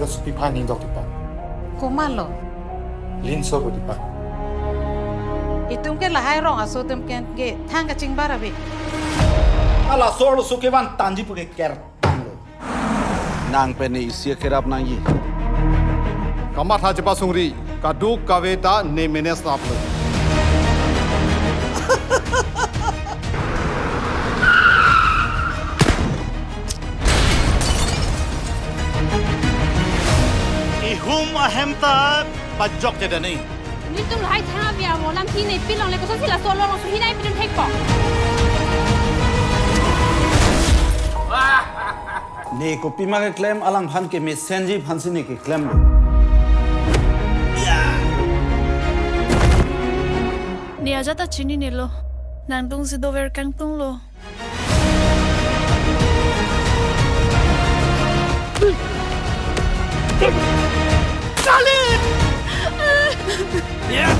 Ila supi pa ning dok tipa. Kumalo. Lin so tipa. Itum ke lahai rong aso tum ke thang ka ching barabi. Ala solo sukevan tanji puke ker tanglo. Nang peni isia kerap nang ye. Kamat haja pasungri kadu kaveta ne menes naplo. Ihum ahemta pajok jadi ni. Ni tu lahai thang biar molam thi nei pilong le ko so sila solo lo suhi nai pidun thek ko. Ne ko pima ke claim alang phan ke me senji phan sini ke claim lo. Ni aja ta chini ni lo. Nang tung si dover kang tung lo. Yeah.